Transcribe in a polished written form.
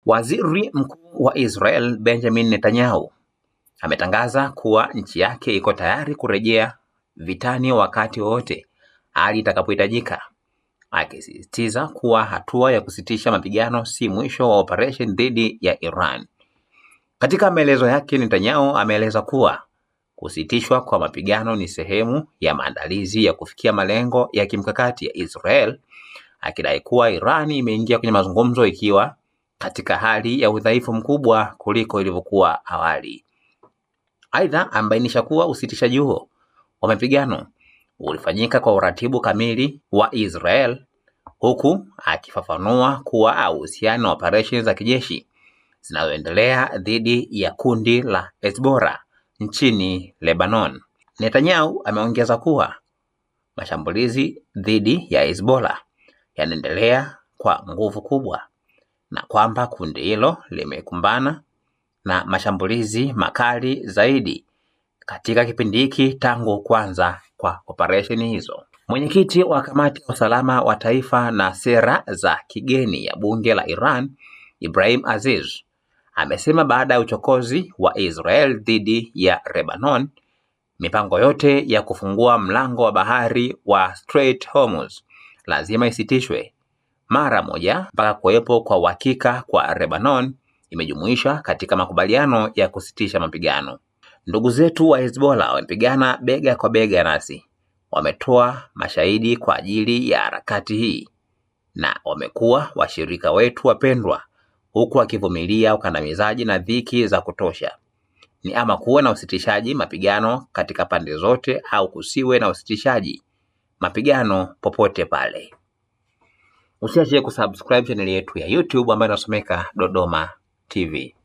Waziri Mkuu wa Israel Benjamin Netanyahu ametangaza kuwa nchi yake iko tayari kurejea vitani wakati wote hali itakapohitajika, akisisitiza kuwa hatua ya kusitisha mapigano si mwisho wa operation dhidi ya Iran. Katika maelezo yake, Netanyahu ameeleza kuwa kusitishwa kwa mapigano ni sehemu ya maandalizi ya kufikia malengo ya kimkakati ya Israel, akidai kuwa Iran imeingia kwenye mazungumzo ikiwa katika hali ya udhaifu mkubwa kuliko ilivyokuwa awali. Aidha, amebainisha kuwa usitishaji huo wa mapigano ulifanyika kwa uratibu kamili wa Israel, huku akifafanua kuwa hahusiani na operesheni za kijeshi zinazoendelea dhidi ya kundi la Hezbollah nchini Lebanon. Netanyahu ameongeza kuwa mashambulizi dhidi ya Hezbollah yanaendelea kwa nguvu kubwa na kwamba kundi hilo limekumbana na mashambulizi makali zaidi katika kipindi hiki tangu kwanza kwa operesheni hizo. Mwenyekiti wa kamati ya usalama wa taifa na sera za kigeni ya bunge la Iran, Ibrahim Aziz, amesema baada ya uchokozi wa Israel dhidi ya Lebanon, mipango yote ya kufungua mlango wa bahari wa Strait Hormuz lazima isitishwe mara moja mpaka kuwepo kwa uhakika kwa Lebanon imejumuishwa katika makubaliano ya kusitisha mapigano. Ndugu zetu wa Hezbollah wamepigana bega kwa bega nasi, wametoa mashahidi kwa ajili ya harakati hii na wamekuwa washirika wetu wapendwa, huku wakivumilia ukandamizaji na dhiki za kutosha. Ni ama kuwe na usitishaji mapigano katika pande zote au kusiwe na usitishaji mapigano popote pale. Usiache kusubscribe channel yetu ya YouTube ambayo inasomeka Dodoma TV.